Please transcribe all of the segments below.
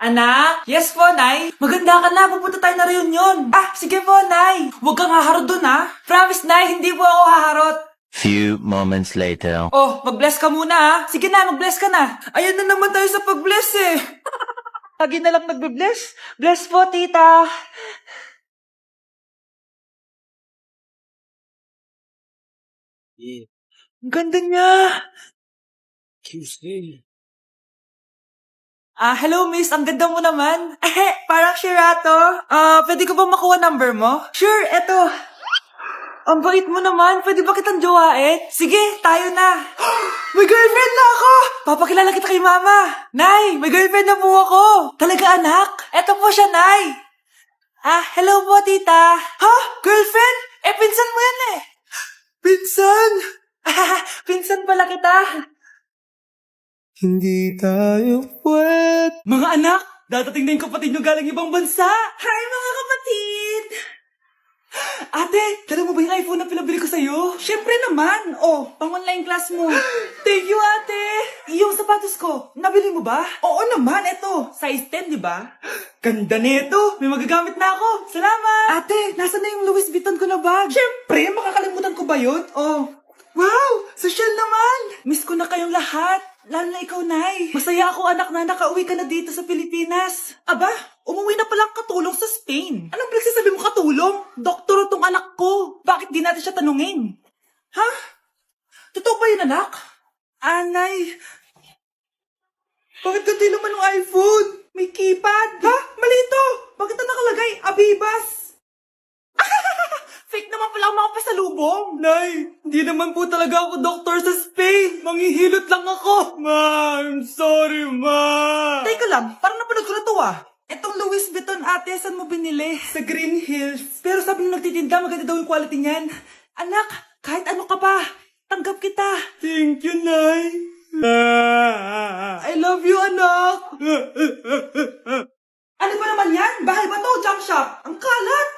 Anak? Yes po, Nay. Maganda ka na. Pupunta tayo na reunion. Sige po, Nay. Huwag kang haharot dun, ha? Promise, Nay. Hindi po ako haharot. Few moments later. Oh, mag-bless ka muna, ha? Sige na, mag-bless ka na. Ayan na naman tayo sa pag-bless, eh. Lagi na lang nagbe-bless. Bless po, tita. Ang ganda niya. Hello miss, ang ganda mo naman. Parang Shirato. Pwede ko ba makuha number mo? Sure, eto. Ang bait mo naman, pwede ba kitang jowain? Sige, tayo na. May girlfriend na ako! Papakilala kita kay mama. Nay, may girlfriend na po ako. Talaga anak? Eto po siya, Nay. Hello po, tita. Ha? Girlfriend? Pinsan mo yan eh. Pinsan? Pinsan pala kita. Hindi tayo puwet. Mga anak, dadating na yung kapatid nyo galing ibang bansa. Hi mga kapatid! Ate, dala mo ba yung iPhone na pinabili ko sa'yo? Siyempre naman. Oh, pang-online class mo. Thank you, ate. Yung sapatos ko, nabili mo ba? Oo naman, eto. Size 10, di ba? Ganda nito. May magagamit na ako. Salamat. Ate, nasa na yung Louis Vuitton ko na bag? Siyempre, makakalimutan ko ba yun? Oh. Wow! Social naman! Miss ko na kayong lahat. Lalo na ikaw, Nay. Masaya ako, anak, na nakauwi ka na dito sa Pilipinas. Aba, umuwi na palang katulong sa Spain. Anong pinagsasabi mo katulong? Doktor tong anak ko. Bakit di natin siya tanungin? Ha? Totoo ba yun, anak? Nay. Bakit ganti naman ng iPhone? May keypad. Ha? Mali ito. Bakit na nakalagay? Abibas. Fake naman pala ang mga pasalubong. Nay, hindi naman po talaga ako doktor sa Spain. Manghihilot lang ako. Ma, I'm sorry, ma. Teka lang, parang napanood ko na to Etong Louis Vuitton, ate, saan mo binili? Sa Green Hills. Pero sabi nung nagtitinda, maganda daw yung quality niyan. Anak, kahit ano ka pa, tanggap kita. Thank you, Nay. I love you, anak. Ano ba naman yan? Bahay ba to? Junk shop? Ang kalat.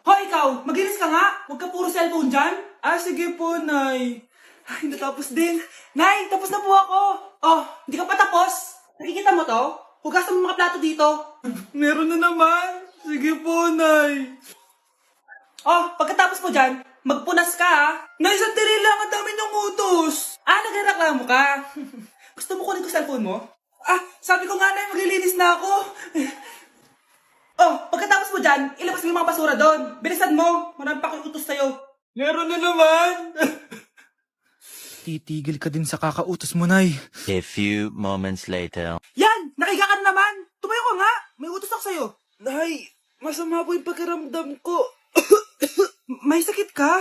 Hoy, ikaw, maglinis ka nga. Huwag ka puro cellphone dyan. Sige po, Nay. Ay, natapos din. Nay, tapos na po ako. Oh, hindi ka pa tapos? Nakikita mo to? Hugasan mo mga plato dito. Meron na naman. Sige po, Nay. Oh, pagkatapos mo dyan, magpunas ka, ha? Nay, sandali lang. Ang dami ng utos. Nagreklamo ka. Gusto mo kunin ko cellphone mo? Sabi ko nga, Nay, maglilinis na ako. Oh, pagkatapos mo dyan, ilabas mo yung mga basura doon. Bilisan mo. Marami pa akong utos sa'yo. Meron na naman. Titigil ka din sa kakautos mo, Nay. A few moments later. Yan! Nakiga ka na naman! Tumayo ka nga! May utos ako sa'yo. Nay, masama po yung pakiramdam ko. May sakit ka?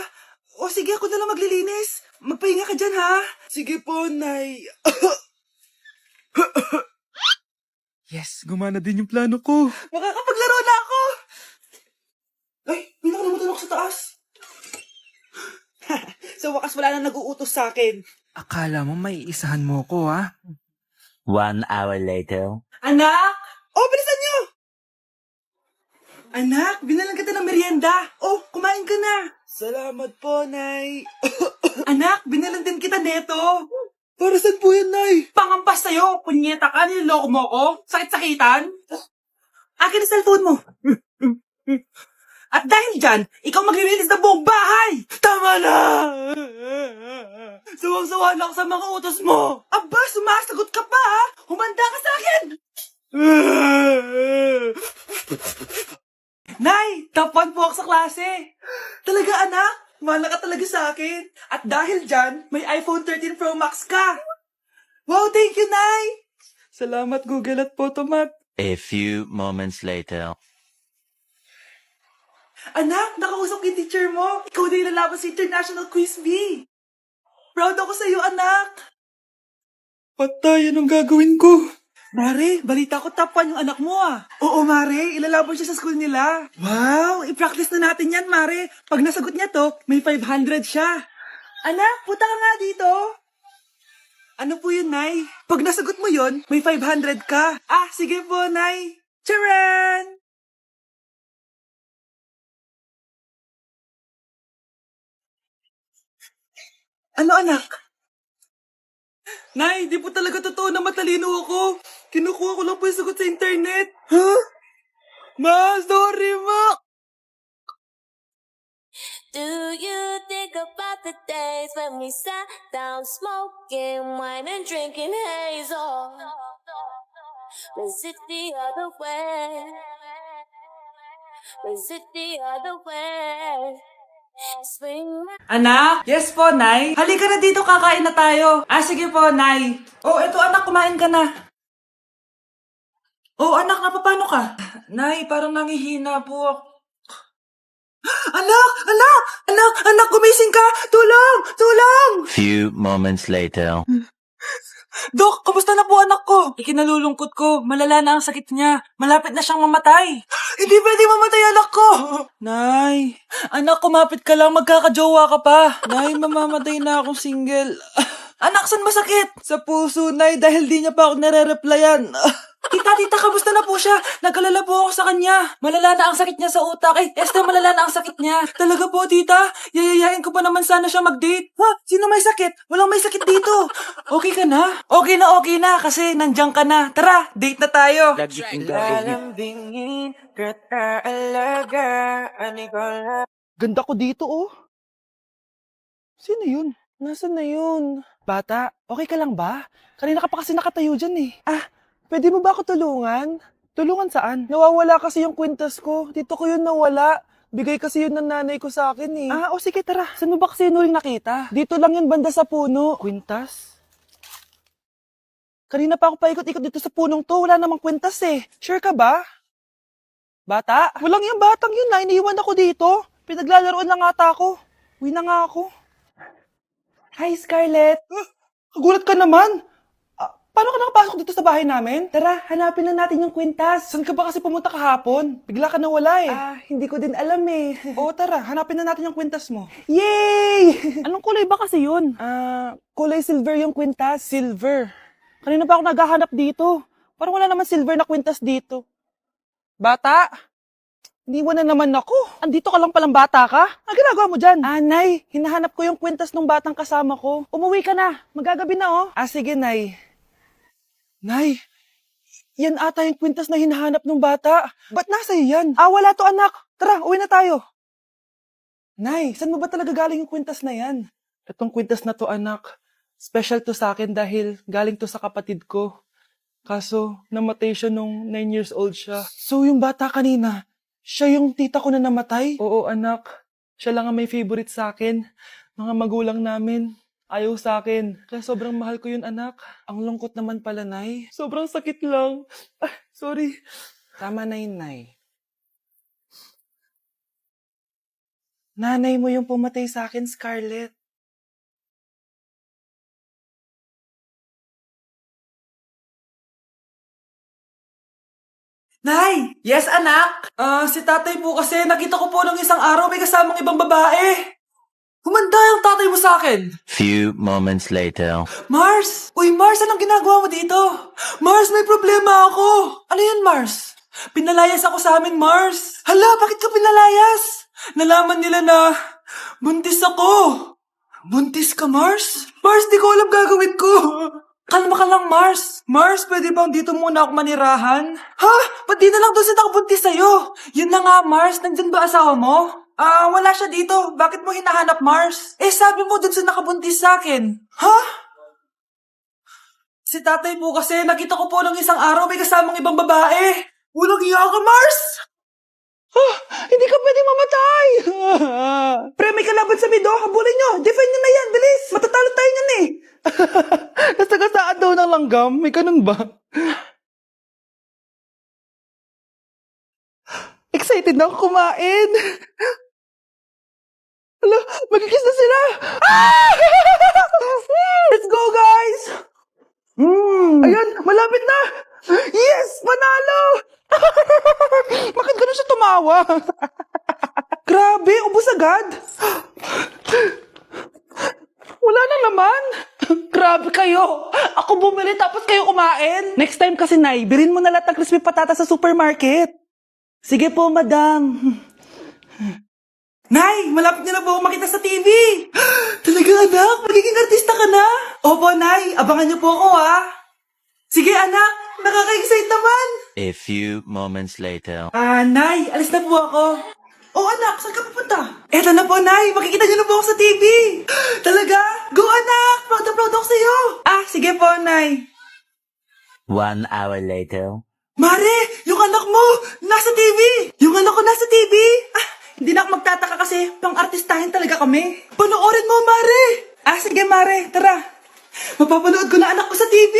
O sige, ako na lang maglilinis. Magpahinga ka dyan, ha? Sige po, Nay. Yes, gumana din yung plano ko. Makakapaglaro na ako! Ay, may nakalimutan ako sa taas. Sa wakas wala na nag-uutos sa akin. Akala mo may isahan mo ko, ha? 1 hour later. Anak! Oh, bilisan niyo! Anak, binalan kita ng merienda. Oh, kumain ka na. Salamat po, Nay. Anak, binalan din kita neto. Para saan po yan, Nay? Pangampas sa'yo. Punyeta ka, niloloko mo ko. Sakit-sakitan. Akin ang cellphone mo. At dahil dyan, ikaw maglilinis ng buong bahay. Tama na! Sawang-sawa na ako sa mga utos mo. Aba, sumasagot ka pa, ha? Humanda ka sa akin. Nay, top 1 po ako sa klase. Talaga, anak? Mahal ka talaga sa akin. At dahil dyan, may iPhone 13 Pro Max ka. Wow, thank you, Nay. Salamat, Google at Photomat. A few moments later. Anak, nakausap yung teacher mo. Ikaw na yung lalaban sa International Quiz Bee. Proud ako sa'yo, anak. Patay, anong gagawin ko? Mare, balita ko top 1 yung anak mo, Oo, Mare, ilalaban siya sa school nila. Wow, i-practice na natin yan, Mare. Pag nasagot niya to, may 500 siya. Anak, punta ka nga dito. Ano po yun, Nay? Pag nasagot mo yun, may 500 ka. Sige po, Nay. Charan! Ano, anak? Nay, di po talaga totoo na matalino ako. Kinukuha ko lang po yung sagot sa internet. Ha? Ma, sorry ma. Do you think about the days when we sat down smoking wine and drinking hazel? Was it the other way? Was it the other way? Swing Anak? Yes po, Nay. Halika na dito, kakain na tayo. Ah, sige po, Nay. Oh, eto anak, kumain ka na. Oh, anak, napapano ka? Nay, parang nangihina po ako. Anak! Anak! Anak! Anak! Gumising ka! Tulong! Tulong! Few moments later. Dok, kamusta na po anak ko? Ikinalulungkot ko. Malala na ang sakit niya. Malapit na siyang mamatay. Hindi pwede mamatay anak ko! Nay, anak, kumapit ka lang. Magkakajowa ka pa. Nay, mamamatay na akong single. Anak, saan masakit? Sa puso, Nay, dahil di niya pa ako nare-replyan. Tita, kamusta na po siya? Nag-alala po ako sa kanya. Malala na ang sakit niya sa utak. Esther, malala na ang sakit niya. Talaga po, tita? Yayayain ko pa naman sana siya mag-date. Ha? Sino may sakit? Walang may sakit dito. Okay ka na? Okay na, kasi nandiyan ka na. Tara, date na tayo. Lalambingin kita alaga, anikola. Ganda ko dito, oh. Sino yun? Nasaan na yun? Bata, okay ka lang ba? Kanina ka pa kasi nakatayo dyan eh. Ah, pwede mo ba ako tulungan? Tulungan saan? Nawawala kasi yung kwintas ko. Dito ko yun nawala. Bigay kasi yun ng nanay ko sa akin eh. Ah, o sige tara. Saan mo ba kasi yun uling nakita? Dito lang yun banda sa puno. Kwintas? Kanina pa ako paikot-ikot dito sa punong to. Wala namang kwintas eh. Sure ka ba? Bata? Walang yung batang yun na. Iniwan ako dito. Pinaglalaroan lang ata ako. Uwi na nga ako. Hi, Scarlett. Kagulat ka naman. Paano ka nakapasok dito sa bahay namin? Tara, hanapin lang natin yung kwintas. Saan ka ba kasi pumunta kahapon? Bigla ka nawala eh. Hindi ko din alam eh. Oo, tara, hanapin na natin yung kwintas mo. Yay! Anong kulay ba kasi yun? Kulay silver yung kwintas. Silver. Kanina pa ako naghahanap dito. Parang wala naman silver na kwintas dito. Bata? Iniwan na naman ako. Andito ka lang palang bata ka? Ang ginagawa mo dyan? Nay, hinahanap ko yung kwintas ng batang kasama ko. Umuwi ka na. Magagabi na oh. Sige, Nay. Nay, yan ata yung kwintas na hinahanap ng bata. Ba't nasa iyo yan? Wala to anak. Tara, uwi na tayo. Nay, saan mo ba talaga galing yung kwintas na yan? Itong kwintas na to anak, special to sa akin dahil galing to sa kapatid ko. Kaso, namatay siya nung 9 years old siya. So, yung bata kanina, siya yung tita ko na namatay? Oo anak, siya lang ang may favorite sa akin. Mga magulang namin. Ayaw sa akin. Kaya sobrang mahal ko yun, anak. Ang lungkot naman pala, Nay. Sobrang sakit lang. Sorry. Tama na yun, Nay. Nanay mo yung pumatay sa akin, Scarlett. Nay! Yes, anak? Si tatay po kasi nakita ko po ng isang araw may kasamang ibang babae. Humanda yung tatay mo sa akin. Few moments later. Mars! Uy, Mars, anong ginagawa mo dito? Mars, may problema ako. Ano yun, Mars? Pinalayas ako sa amin, Mars. Hala, bakit ka pinalayas? Nalaman nila na buntis ako. Buntis ka, Mars? Mars, di ko alam gagawin ko. Kalma ka lang, Mars. Mars, pwede bang dito muna ako manirahan? Ha? Ba't di na lang doon siya nakabuntis sa'yo? Yun na nga, Mars. Nandyan ba asawa mo? Wala siya dito. Bakit mo hinahanap, Mars? Sabi mo doon siya nakabuntis sa akin. Ha? Si tatay po kasi, nakita ko po ng isang araw may kasamang ibang babae. Walang iya ka, Mars! Hindi ka pwede mamatay! Pre, may kalaban sa mido. Habulin nyo. Defend nyo na yan. Bilis. Matatalo tayo nyan eh. Nasagasaan daw ng langgam. May ganun ba? Excited na ako kumain. Hala, magkikiss na sila. Let's go, guys! Ayan, malapit na! Yes! Panalo! Bakit ganun siya tumawa? Grabe, ubos agad. Wala na naman. Grabe kayo. Ako bumili tapos kayo kumain. Next time kasi, Nay, bilhin mo na lahat ng crispy patata sa supermarket. Sige po, madam. Nay, malapit niyo na po ako makita sa TV. Talaga anak, magiging artista ka na? Opo, Nay, abangan niyo po ako ha. Sige anak, nakaka-excite naman. A few moments later. Nay, alis na po ako. Oh anak, saan ka pupunta? Eto na po, Nay, makikita niyo na po ako sa TV. Talaga? Go anak, proud na proud ako sa'yo. Sige po, Nay. 1 hour later. Mare, yung anak mo, nasa TV! Yung anak ko nasa TV! Hindi na ako magtataka kasi pang-artistahin talaga kami. Panoorin mo, Mare! Sige, Mare, tara. Mapapanood ko na anak ko sa TV!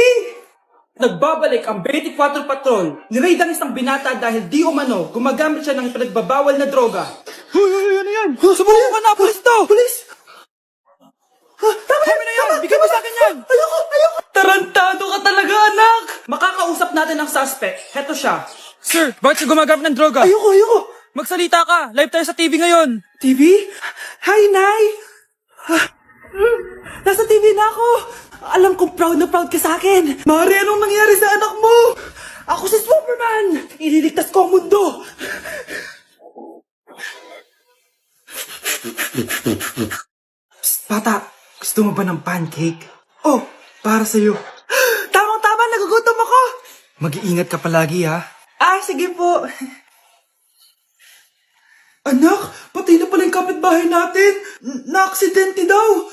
Nagbabalik ang 24 Patrol. Niraid ang isang binata dahil di umano gumagamit siya ng pinagbabawal na droga. Ano yan? Subukan ka na, pulis to! Pulis! Tama na yan! Bigay mo sa akin yan! Ayoko! Tarantado ka talaga, anak! Makakausap natin ang suspect. Heto siya. Sir, bakit siya gumagamit ng droga? Ayoko! Magsalita ka! Live tayo sa TV ngayon! TV? Hi, Nay! Nasa TV na ako! Alam kong proud na proud ka sa akin! Mare, anong nangyari sa anak mo? Ako si Superman! Ililigtas ko ang mundo! Psst, bata! Gusto mo ba ng pancake? Oh, para sa'yo. Tamang-tama, nagugutom ako! Mag-iingat ka palagi, ha? Sige po. Anak, patay na pala yung kapitbahay natin. Na-aksidente daw.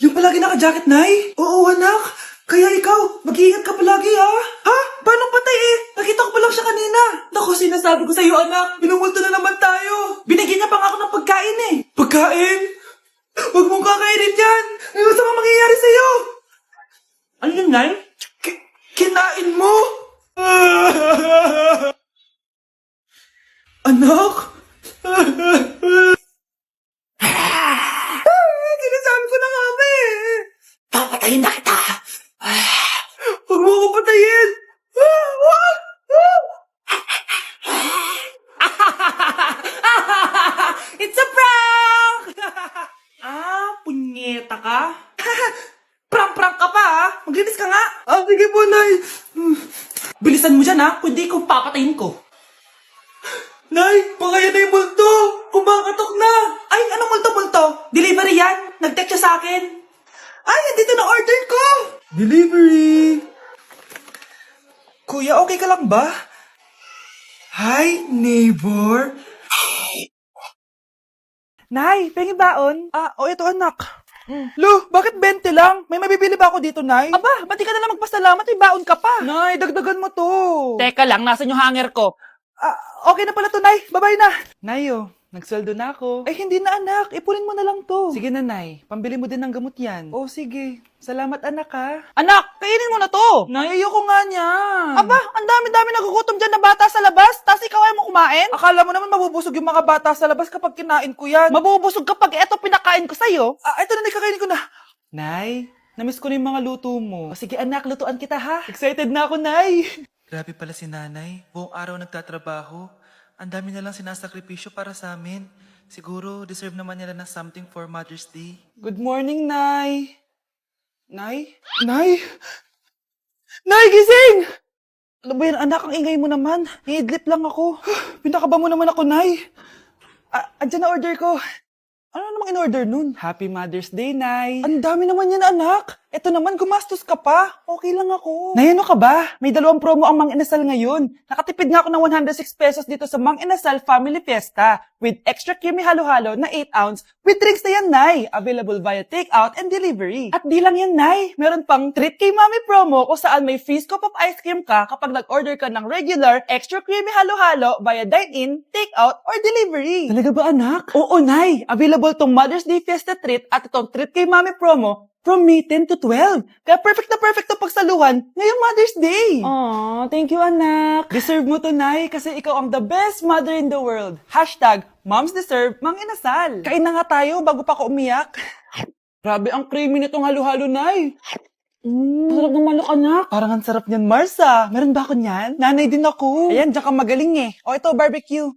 Yung palagi naka-jacket, Nay? Oo, anak. Kaya ikaw, mag-iingat ka palagi, ha? Ha? Paano patay eh? Nakita ko pa lang siya kanina. Naku, sinasabi ko sa'yo, anak. Pinumulto na naman tayo. Binigyan niya pa nga ako ng pagkain eh. Pagkain? Huwag mong kakainin yan. Ano sa mga mangyayari sa'yo? Ano yun, Nay? Kinain mo? Anak? Sinasabi ko na nga ba eh. Papatayin na kita. Huwag mo ako patayin. Wag! It's a prank! Punyeta ka? Prank-prank ka pa ha? Maglinis ka nga. Sige po, Nay. Bilisan mo dyan ha, kundi ko papatayin ko. Nay, baka yan na yung multo! Kumakatok na! Ay, anong multo-multo? Delivery yan! Nag-text siya sa akin! Ay, andito na order ko! Delivery! Kuya, okay ka lang ba? Hi, neighbor! Nay, pengi baon? Ito anak. Lo, bakit 20 lang? May mabibili ba ako dito, Nay? Aba, ba't di ka na lang magpasalamat? May baon ka pa. Nay, dagdagan mo to. Teka lang, nasan yung hanger ko? Okay na pala to, Nay. Bye-bye na. Nayo, nagsweldo na ako. Ay, hindi na, anak. Ipunin mo na lang to. Sige na, Nay. Pambili mo din ng gamot yan. Oh, sige. Salamat, anak, ha. Anak, kainin mo na to. Nay, ayoko nga niyan. Aba, ang dami-dami nagugutom dyan na bata sa labas. Tapos ikaw ay mo kumain? Akala mo naman mabubusog yung mga bata sa labas kapag kinain ko yan. Mabubusog kapag eto pinakain ko sa'yo. Ito na, Nay, kakainin ko na. Nay, namiss ko na yung mga luto mo. O, sige, anak, lutuan kita, ha. Excited na ako, Nay. Grabe pala si nanay. Buong araw nagtatrabaho. Ang dami na lang sinasakripisyo para sa amin. Siguro, deserve naman nila ng something for Mother's Day. Good morning, Nay. Nay? Nay? Nay, gising! Ano ba yan, anak? Ang ingay mo naman. Iidlip lang ako. Pinakaba mo naman ako, Nay. Andyan na order ko. Ano namang in-order nun? Happy Mother's Day, Nay. Ang dami naman yan, anak. Ito naman, gumastos ka pa. Okay lang ako. Nay, ano ka ba? May 2 promo ang Mang Inasal ngayon. Nakatipid nga ako ng 106 pesos dito sa Mang Inasal Family Fiesta with extra creamy halo-halo na 8 ounce with drinks na yan, Nay. Available via takeout and delivery. At di lang yan, Nay. Meron pang Treat Kay Mami promo kung saan may free scoop of ice cream ka kapag nag-order ka ng regular extra creamy halo-halo via dine-in, takeout, or delivery. Talaga ba, anak? Oo, Nay. Available tong Mother's Day Fiesta Treat at itong Treat Kay Mami promo from May 10 to 12. Kaya perfect na pagsaluhan ngayong Mother's Day. Aww, thank you, anak. Deserve mo to, Nay, kasi ikaw ang the best mother in the world. #Moms deserve Mang Inasal. Kain na nga tayo bago pa ako umiyak. Grabe ang creamy nitong halo-halo, Nay. Sarap ng manok, anak. Parang ang sarap niyan, Marsa. Meron ba ako niyan? Nanay din ako. Ayan, diyan ka magaling eh. O ito, barbecue.